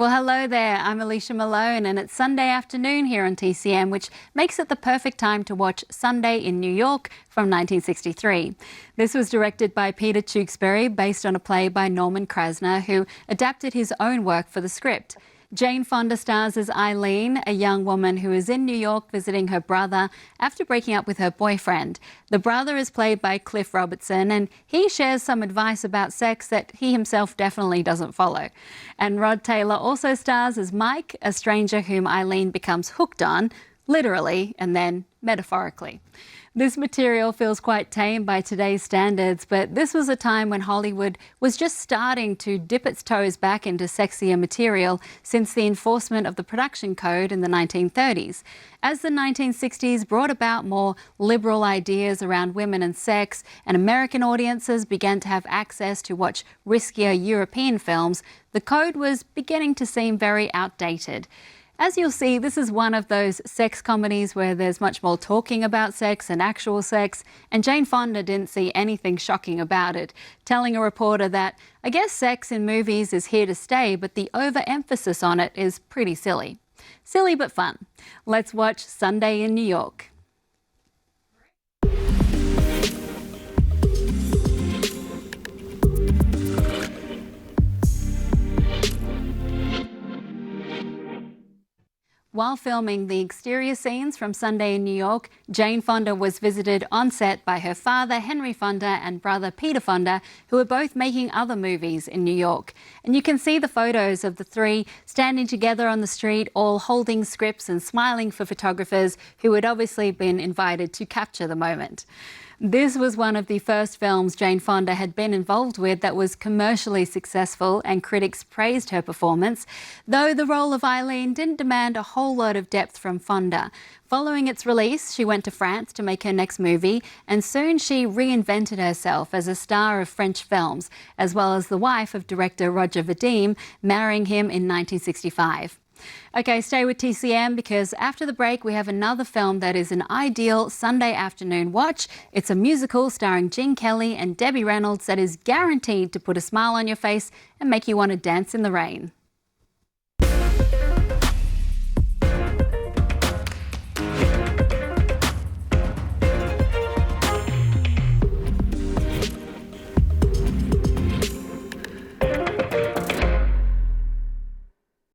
Well, hello there. I'm Alicia Malone, and it's Sunday afternoon here on TCM, which makes it the perfect time to watch Sunday in New York from 1963. This was directed by Peter Tewksbury, based on a play by Norman Krasner, who adapted his own work for the script. Jane Fonda stars as Eileen, a young woman who is in New York visiting her brother after breaking up with her boyfriend. The brother is played by Cliff Robertson, and he shares some advice about sex that he himself definitely doesn't follow. And Rod Taylor also stars as Mike, a stranger whom Eileen becomes hooked on, literally and then metaphorically. This material feels quite tame by today's standards, but this was a time when Hollywood was just starting to dip its toes back into sexier material since the enforcement of the production code in the 1930s. As the 1960s brought about more liberal ideas around women and sex, and American audiences began to have access to watch riskier European films, the code was beginning to seem very outdated. As you'll see, this is one of those sex comedies where there's much more talking about sex and actual sex, and Jane Fonda didn't see anything shocking about it, telling a reporter that, "I guess sex in movies is here to stay, but the overemphasis on it is pretty silly." Silly but fun. Let's watch Sunday in New York. While filming the exterior scenes from Sunday in New York, Jane Fonda was visited on set by her father, Henry Fonda, and brother, Peter Fonda, who were both making other movies in New York. And you can see the photos of the three standing together on the street, all holding scripts and smiling for photographers who had obviously been invited to capture the moment. This was one of the first films Jane Fonda had been involved with that was commercially successful, and critics praised her performance, though the role of Eileen didn't demand a whole lot of depth from Fonda. Following its release, she went to France to make her next movie, and soon she reinvented herself as a star of French films, as well as the wife of director Roger Vadim, marrying him in 1965. Okay, stay with TCM, because after the break we have another film that is an ideal Sunday afternoon watch. It's a musical starring Gene Kelly and Debbie Reynolds that is guaranteed to put a smile on your face and make you want to dance in the rain.